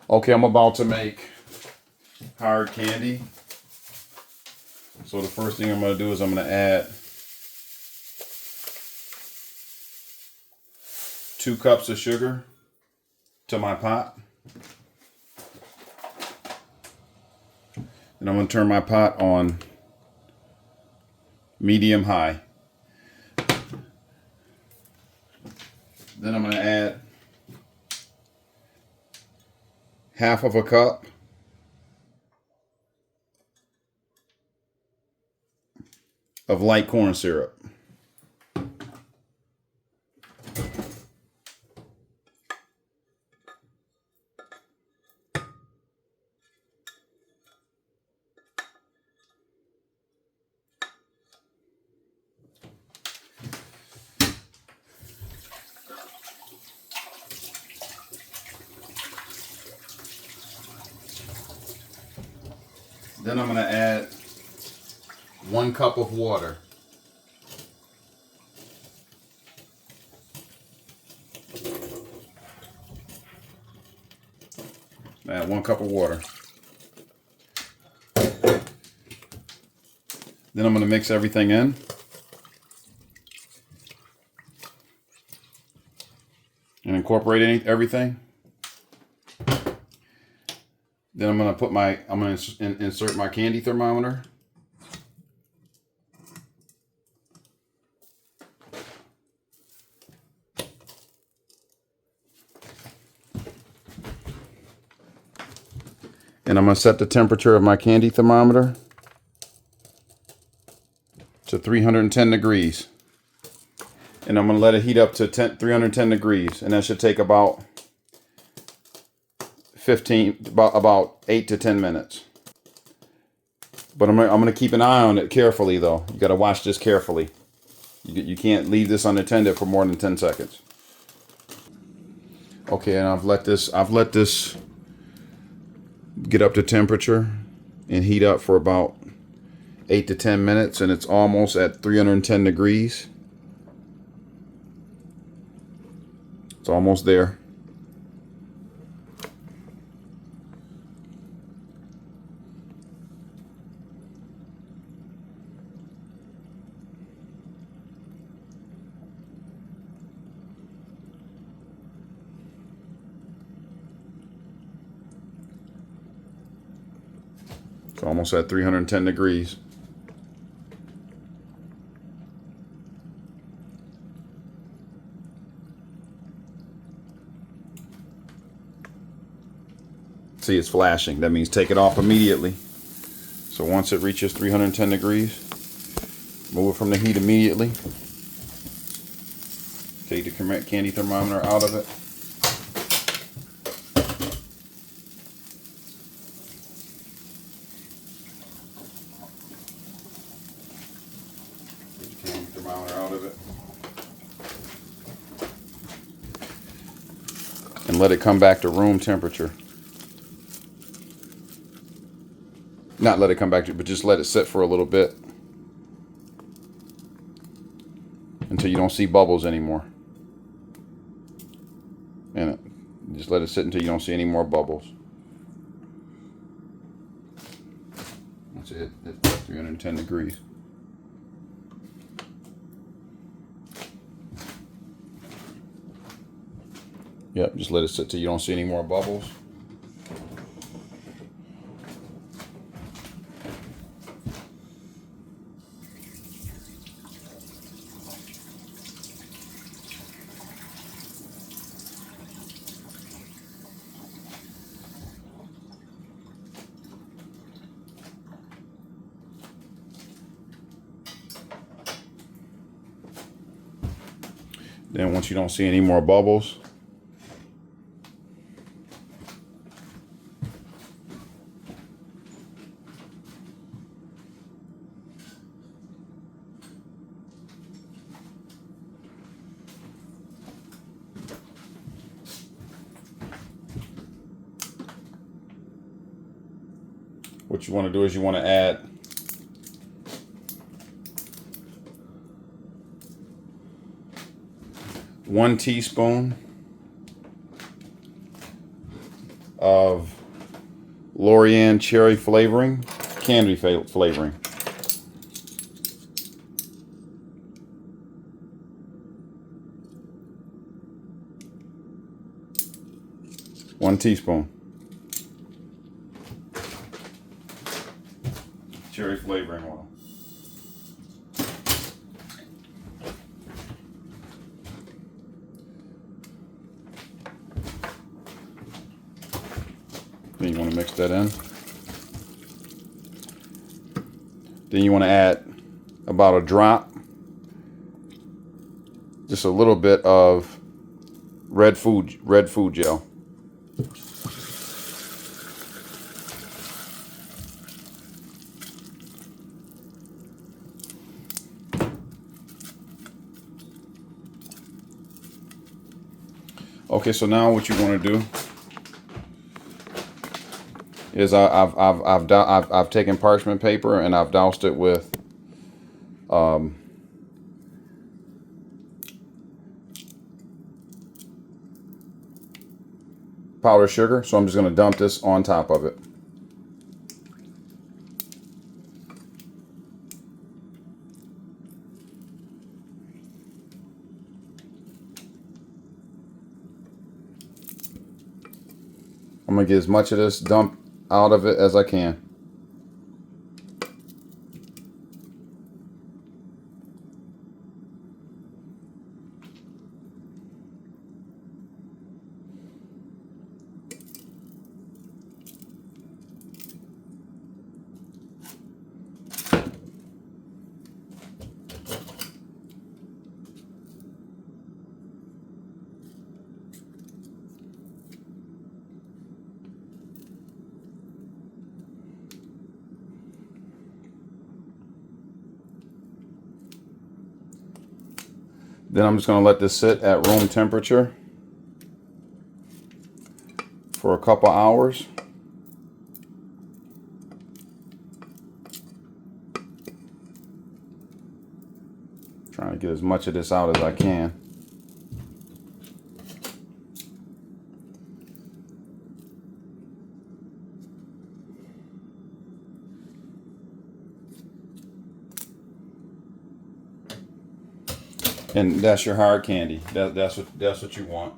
Okay, I'm about to make hard candy. So the first thing I'm going to do is I'm going to add 2 cups of sugar to my pot. And I'm going to turn my pot on medium high. Then I'm going to add half of a cup of light corn syrup. Then I'm going to add 1 cup of water. Add 1 cup of water. Then I'm going to mix everything in. And incorporate everything. Then I'm going to insert my candy thermometer. And I'm going to set the temperature of my candy thermometer to 310 degrees. And I'm going to let it heat up to 310 degrees. And that should take about 8 to 10 minutes. But I'm going to keep an eye on it carefully, though. You got to watch this carefully. You can't leave this unattended for more than 10 seconds. Okay, and I've let this get up to temperature and heat up for about 8 to 10 minutes, and it's almost at 310 degrees. It's almost there. It's almost at 310 degrees. See, it's flashing. That means take it off immediately. So once it reaches 310 degrees, move it from the heat immediately. Take the candy thermometer out of it. Take the candy thermometer out of it. And let it come back to room temperature. Not let it come back to, but just let it sit for a little bit until you don't see bubbles anymore. And just let it sit until you don't see any more bubbles. That's it. It's 310 degrees. Yep, just let it sit till you don't see any more bubbles. Then once you don't see any more bubbles, what you want to do is you want to add 1 teaspoon of Lorian cherry flavoring, candy flavoring. One teaspoon. Cherry flavoring oil. Then you want to mix that in. Then you want to add about a drop, just a little bit of red food gel. Okay, so now what you want to do is I've taken parchment paper and I've doused it with powdered sugar. So I'm just going to dump this on top of it. I'm going to get as much of this dump out of it as I can. Then I'm just going to let this sit at room temperature for a couple hours. Trying to get as much of this out as I can. And that's your hard candy. That's what you want.